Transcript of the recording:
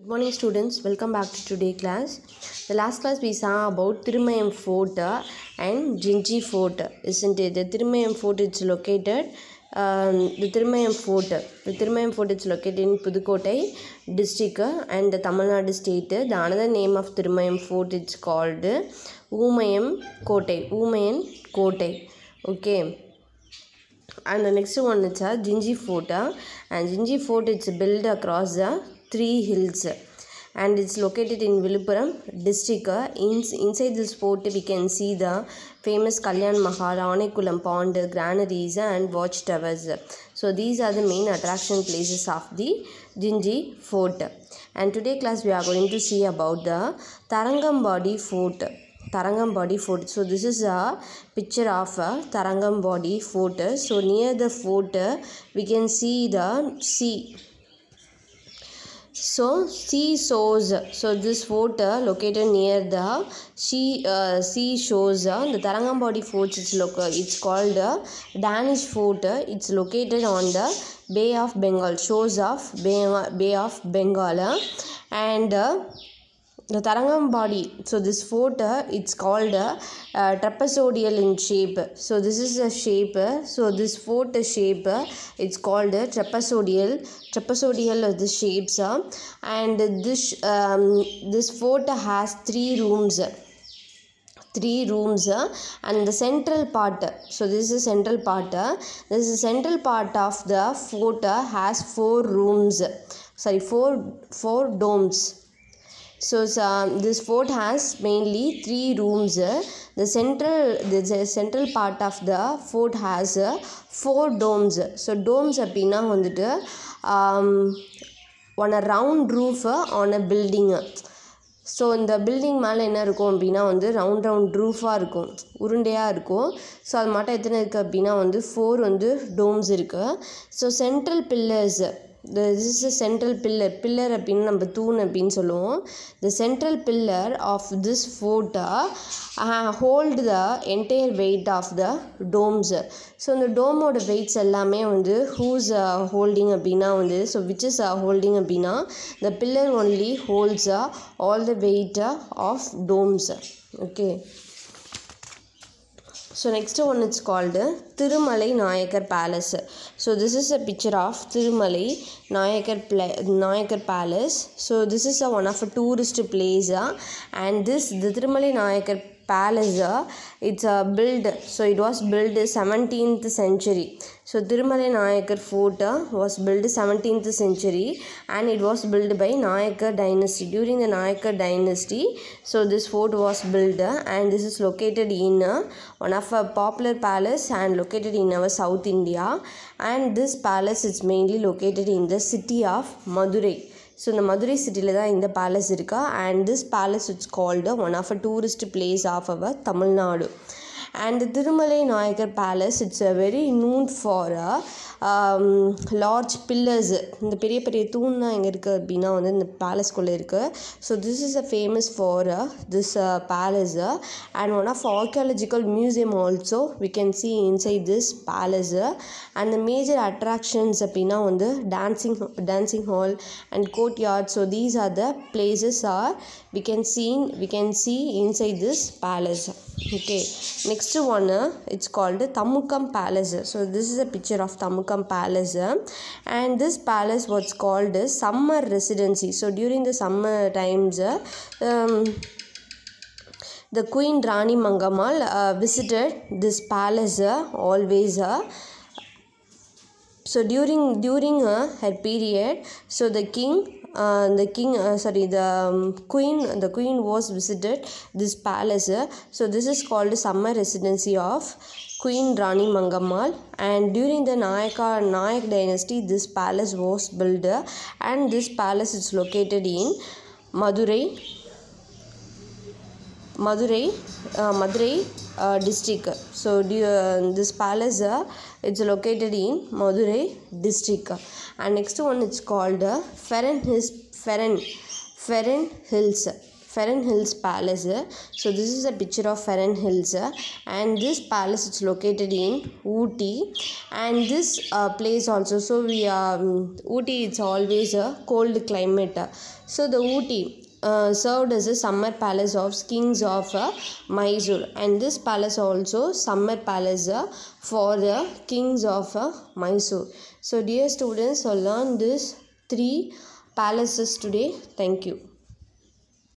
Good morning students, welcome back to today class. The last class we saw about Thirumayam Fort and Jinji Fort, isn't it? The Thirumayam Fort is located the Thirumayam Fort is located in Pudukkottai district and the Tamil Nadu state. The another name of Thirumayam Fort is called Umayam Kottai. Okay. And the next one is Jinji Fort, and Jinji Fort is built across the three hills and it's located in Viluppuram district. Inside this fort we can see the famous Kalyan Mahal, Anekulam Pond, granaries and watchtowers. So these are the main attraction places of the Jinji Fort. And today class we are going to see about the Tharangambadi Fort. So this is a picture of Tharangambadi Fort. So near the fort we can see the sea. So sea shores. So this fort located near the sea shores. The Tharangambadi Fort it's called Danish Fort. It's located on the Bay of Bengal, shores of Bay of Bengal, and the Tharangambadi, so this fort it's called trapezoidal in shape. So this is a shape. So this fort shape it's called trapezoidal of the shapes, and this fort has three rooms, and the central part. So this is central part. This is central part of the fort has four domes. So this fort has mainly three rooms. The central part of the fort has four domes. So domes apina vandittu on a round roof on a building. So இந்த building மேலே என்ன இருக்கும் அப்படின்னா வந்து round ரூஃபாக இருக்கும், உருண்டையாக இருக்கும். So அது மட்டும் எத்தனை இருக்குது அப்படின்னா வந்து 4 வந்து டோம்ஸ் இருக்குது. So central pillars, this is a central pillar அப்படின்னு நம்ம தூண் அப்படின்னு சொல்லுவோம். The central pillar of this fort hold the entire weight of the domes. So இந்த டோமோட வெயிட்ஸ் எல்லாமே வந்து who's holding அப்படின்னா வந்து, ஸோ which is holding அப்படின்னா the pillar only holds all the weight of domes. Okay. So next one is called Thirumalai Nayakar Palace. So this is a picture of Thirumalai Nayakar Palace. So this is one of a tourist place, and the Thirumalai Nayakar Palace it's built. So it was built 17th century. So Thirumalai Nayakar Fort was built 17th century, and it was built by Nayakar dynasty. During the Nayakar dynasty, so this fort was built, and this is located in one of a popular palace and located in our South India. And this palace is mainly located in the city of Madurai. So இந்த மதுரை சிட்டியில் தான் இந்த palace இருக்கா, and this palace it's called one of a tourist place of our Tamil Nadu. And the Thirumalai Nayakar Palace it's a very known for large pillars. இந்த பெரிய தூண்லாம் எங்கே இருக்குது அப்படின்னா வந்து இந்த பேலஸ்குள்ளே இருக்குது. So this is famous for this palace, and one of archaeological museum also we can see inside this palace. And the major attractions அப்படின்னா வந்து dancing hall and courtyard. So these are the places we can see inside this palace. Okay, next one it's called Thamukkam Palace. So this is a picture of Thamukkam Palace, and this palace was called summer residency. So during the summer times the Queen Rani Mangammal visited this palace always. So during her period, so the queen was visited this palace. So this is called summer residency of Queen Rani Mangammal, and during the Nayak dynasty this palace was built, and this palace is located in Madurai district. So this palace it's located in Madurai district. And next one it's called Ferren Hills. Ferren Hills Palace. So this is a picture of Ferren Hills, and this palace is located in Ooty, and this place also, so we Ooty, it's always a cold climate. So the Ooty served as a summer palace of kings of Mysore, and this palace also summer palace for the kings of Mysore. So dear students, so learn this 3 palaces today. Thank you.